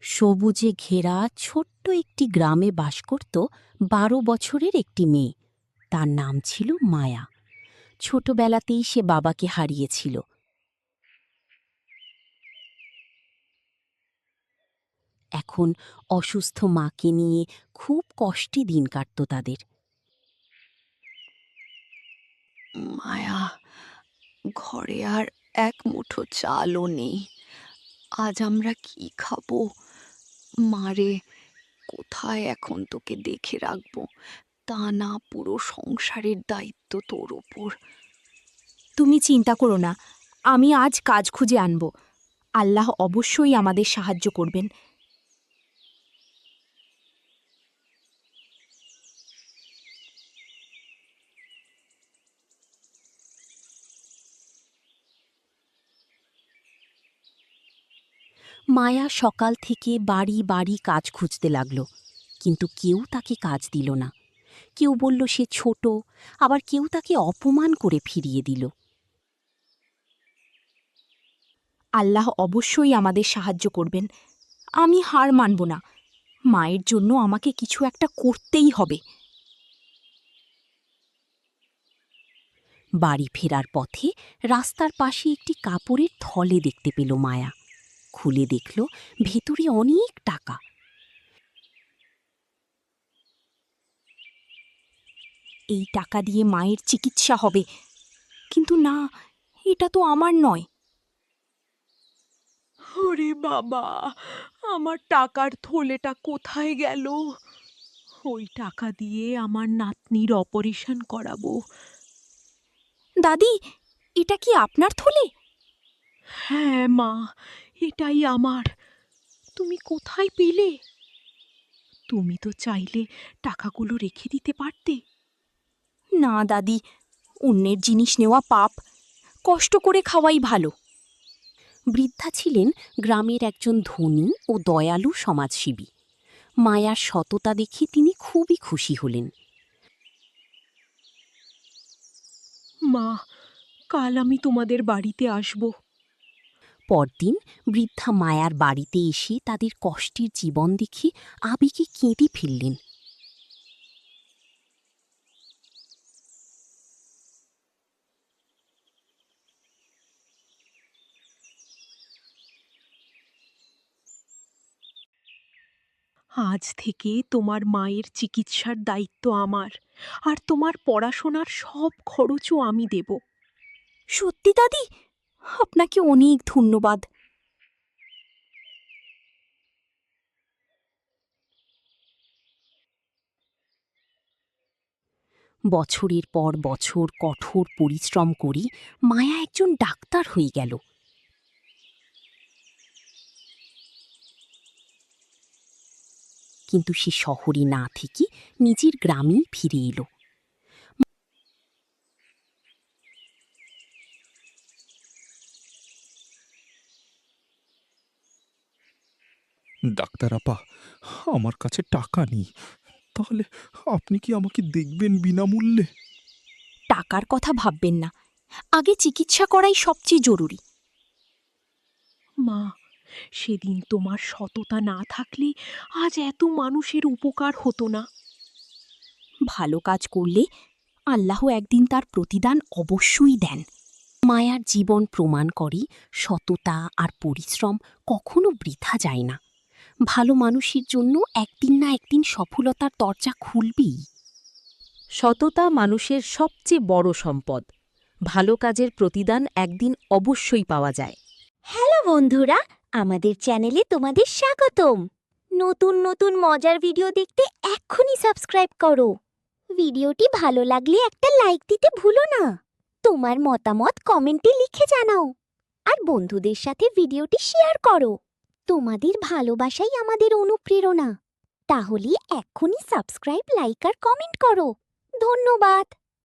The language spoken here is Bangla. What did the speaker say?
সবুজে ঘেরা ছোট্ট একটি গ্রামে বাস করত ১২ বছরের একটি মেয়ে। তার নাম ছিল মায়া। ছোটবেলাতেই সে বাবাকে হারিয়েছিল। এখন অসুস্থ মাকে নিয়ে খুব কষ্টে দিন কাটত তাদের। মায়া, ঘরে আর এক মুঠো চালও নেই। আজ আমরা কি খাবো? মারে, কোথায় এখন তোকে দেখে রাখবো? তা না পুরো সংসারের দায়িত্ব তোর ওপর। তুমি চিন্তা করো না, আমি আজ কাজ খুঁজে আনব। আল্লাহ অবশ্যই আমাদের সাহায্য করবেন। মায়া সকাল থেকে বাড়ি বাড়ি কাজ খুঁজতে লাগল, কিন্তু কেউ তাকে কাজ দিল না। কেউ বলল সে ছোট, আবার কেউ তাকে অপমান করে ফিরিয়ে দিল। আল্লাহ অবশ্যই আমাদের সাহায্য করবেন। আমি হার মানব না। মায়ের জন্য আমাকে কিছু একটা করতেই হবে। বাড়ি ফেরার পথে রাস্তার পাশে একটি কাপড়ের থলে দেখতে পেল মায়া। খুলে দেখল ভেতরে অনেক টাকা। এই টাকা দিয়ে মায়ের চিকিৎসা হবে। কিন্তু না, এটা তো আমার নয়। ওরে বাবা, আমার টাকার থলেটা কোথায় গেল? ওই টাকা দিয়ে আমার নাতনির অপারেশন করাবো। দাদি, এটা কি আপনার থলে? হ্যাঁ মা, এটাই আমার। তুমি কোথায় পেলে? তুমি তো চাইলে টাকাগুলো রেখে দিতে পারতে। না দাদি, অন্যের জিনিস নেওয়া পাপ। কষ্ট করে খাওয়াই ভালো। বৃদ্ধা ছিলেন গ্রামের একজন ধনী ও দয়ালু সমাজসেবী। মায়ার সততা দেখে তিনি খুবই খুশি হলেন। মা, কাল আমি তোমাদের বাড়িতে আসব। পরদিন বৃদ্ধা মায়ার বাড়িতে এসে তাদের কষ্টের জীবন দেখে আবেগে কেঁদে ফেললেন। আজ থেকে তোমার মায়ের চিকিৎসার দায়িত্ব আমার, আর তোমার পড়াশোনার সব খরচও আমি দেব। সত্যি দাদি, আপনাকে অনেক ধন্যবাদ। বছরের পর বছর কঠোর পরিশ্রম করে মায়া একজন ডাক্তার হয়ে গেল। কিন্তু সে শহরে না থেকে নিজের গ্রামেই ফিরে এলো। ডাক্তার আপা, আমার কাছে টাকা নেই। তাহলে আপনি কি আমাকে দেখবেন বিনামূল্যে? টাকার কথা ভাববেন না, আগে চিকিৎসা করাই সবচেয়ে জরুরি। মা, সেদিন তোমার সততা না থাকলে আজ এত মানুষের উপকার হতো না। ভালো কাজ করলে আল্লাহ একদিন তার প্রতিদান অবশ্যই দেন। মায়ার জীবন প্রমাণ করে সততা আর পরিশ্রম কখনো বৃথা যায় না। ভালো মানুষের জন্য একদিন না একদিন সফলতার দরজা খুলবেই। সততা মানুষের সবচেয়ে বড় সম্পদ। ভালো কাজের প্রতিদান একদিন অবশ্যই পাওয়া যায়। হ্যালো বন্ধুরা, আমাদের চ্যানেলে তোমাদের স্বাগতম। নতুন নতুন মজার ভিডিও দেখতে এক্ষুনি সাবস্ক্রাইব করো। ভিডিওটি ভালো লাগলে একটা লাইক দিতে ভুলো না। তোমার মতামত কমেন্টে লিখে জানাও, আর বন্ধুদের সাথে ভিডিওটি শেয়ার করো। তোমাদের ভালোবাসাই আমাদের অনুপ্রেরণা। তাহলে এক্ষুনি সাবস্ক্রাইব, লাইক আর কমেন্ট করো। ধন্যবাদ।